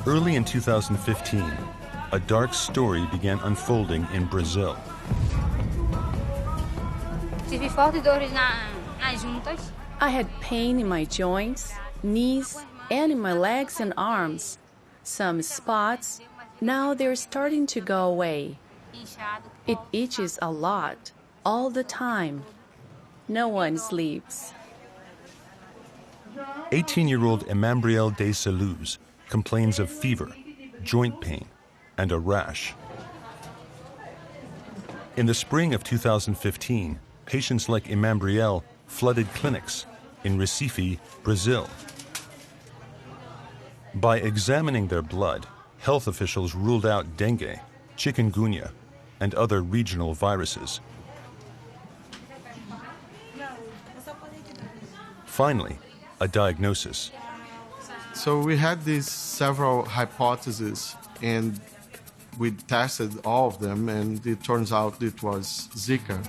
Early in 2015, a dark story began unfolding in Brazil. I had pain in my joints, knees, and in my legs and arms. Some spots, now they're starting to go away. It itches a lot, all the time. No one sleeps. 18-year-old Emambriel de Seluz complains of fever, joint pain, and a rash. In the spring of 2015, patients like Emambriel flooded clinics in Recife, Brazil. By examining their blood, health officials ruled out dengue, chikungunya, and other regional viruses. Finally, a diagnosis. So we had these several hypotheses, and we tested all of them, and it turns out it was Zika.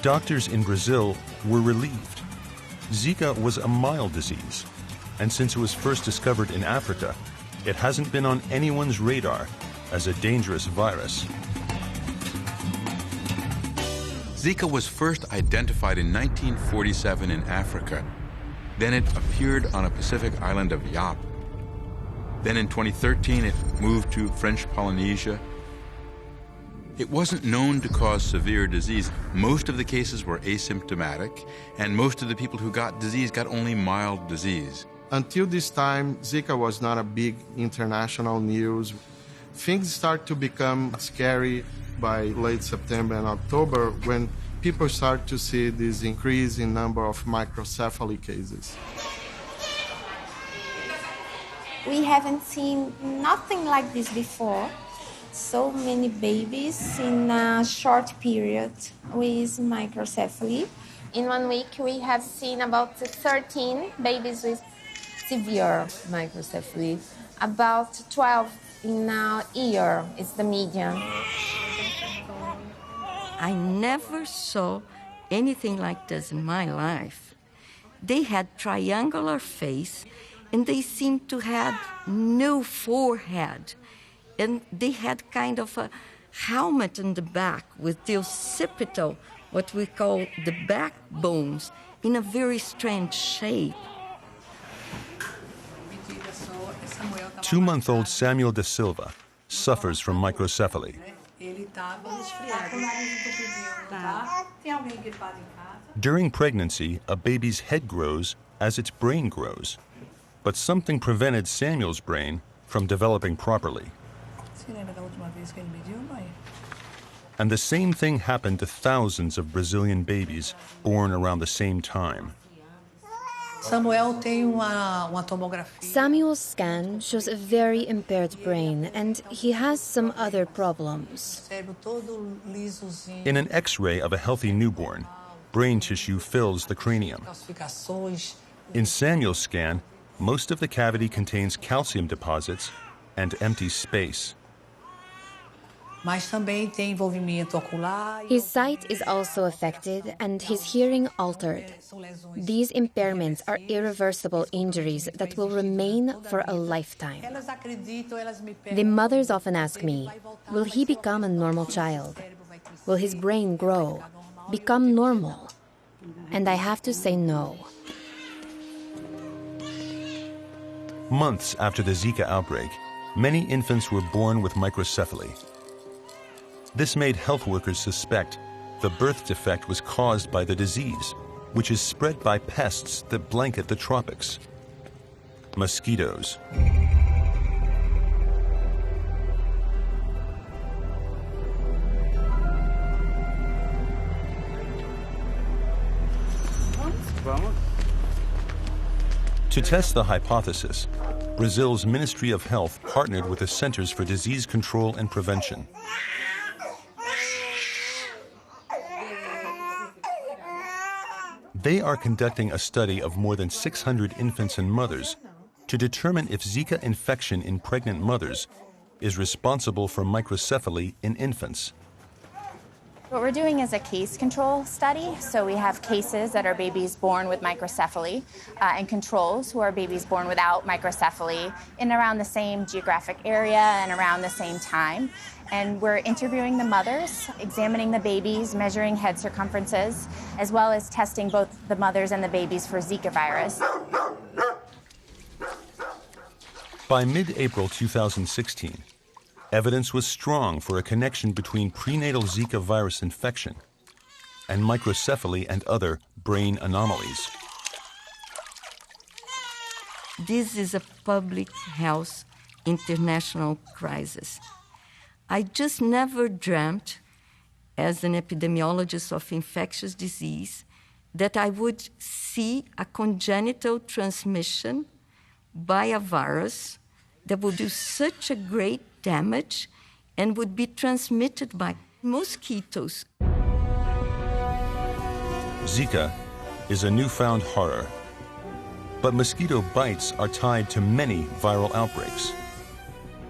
Doctors in Brazil were relieved. Zika was a mild disease, and since it was first discovered in Africa, it hasn't been on anyone's radar as a dangerous virus. Zika was first identified in 1947 in Africa. Then it appeared on a Pacific island of Yap. Then in 2013, it moved to French Polynesia. It wasn't known to cause severe disease. Most of the cases were asymptomatic, and most of the people who got disease got only mild disease. Until this time, Zika was not a big international news. Things start to become scary by late September and October when people start to see this increase in number of microcephaly cases. We haven't seen nothing like this before. So many babies in a short period with microcephaly. In 1 week, we have seen about 13 babies with severe microcephaly. About 12 in a year is the median. I never saw anything like this in my life. They had triangular face, and they seemed to have no forehead. And they had kind of a helmet in the back with the occipital, what we call the backbones, in a very strange shape. 2-month-old Samuel da Silva suffers from microcephaly. During pregnancy, a baby's head grows as its brain grows. But something prevented Samuel's brain from developing properly. And the same thing happened to thousands of Brazilian babies born around the same time. Samuel's scan shows a very impaired brain, and he has some other problems. In an X-ray of a healthy newborn, brain tissue fills the cranium. In Samuel's scan, most of the cavity contains calcium deposits and empty space. His sight is also affected and his hearing altered. These impairments are irreversible injuries that will remain for a lifetime. The mothers often ask me, will he become a normal child? Will his brain grow, become normal? And I have to say no. Months after the Zika outbreak, many infants were born with microcephaly. This made health workers suspect the birth defect was caused by the disease, which is spread by pests that blanket the tropics. Mosquitoes. To test the hypothesis, Brazil's Ministry of Health partnered with the Centers for Disease Control and Prevention. They are conducting a study of more than 600 infants and mothers to determine if Zika infection in pregnant mothers is responsible for microcephaly in infants. What we're doing is a case control study. So we have cases that are babies born with microcephaly and controls who are babies born without microcephaly in around the same geographic area and around the same time. And we're interviewing the mothers, examining the babies, measuring head circumferences, as well as testing both the mothers and the babies for Zika virus. By mid-April 2016, evidence was strong for a connection between prenatal Zika virus infection and microcephaly and other brain anomalies. This is a public health international crisis. I just never dreamt, as an epidemiologist of infectious disease, that I would see a congenital transmission by a virus that would do such a great damage and would be transmitted by mosquitoes. Zika is a newfound horror, but mosquito bites are tied to many viral outbreaks.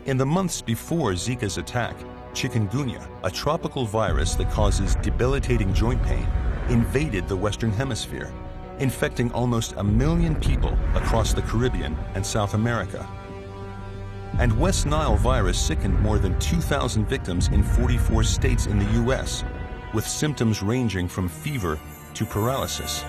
In the months before Zika's attack, chikungunya, a tropical virus that causes debilitating joint pain, invaded the Western Hemisphere, infecting almost 1 million people across the Caribbean and South America. And West Nile virus sickened more than 2,000 victims in 44 states in the U.S., with symptoms ranging from fever to paralysis.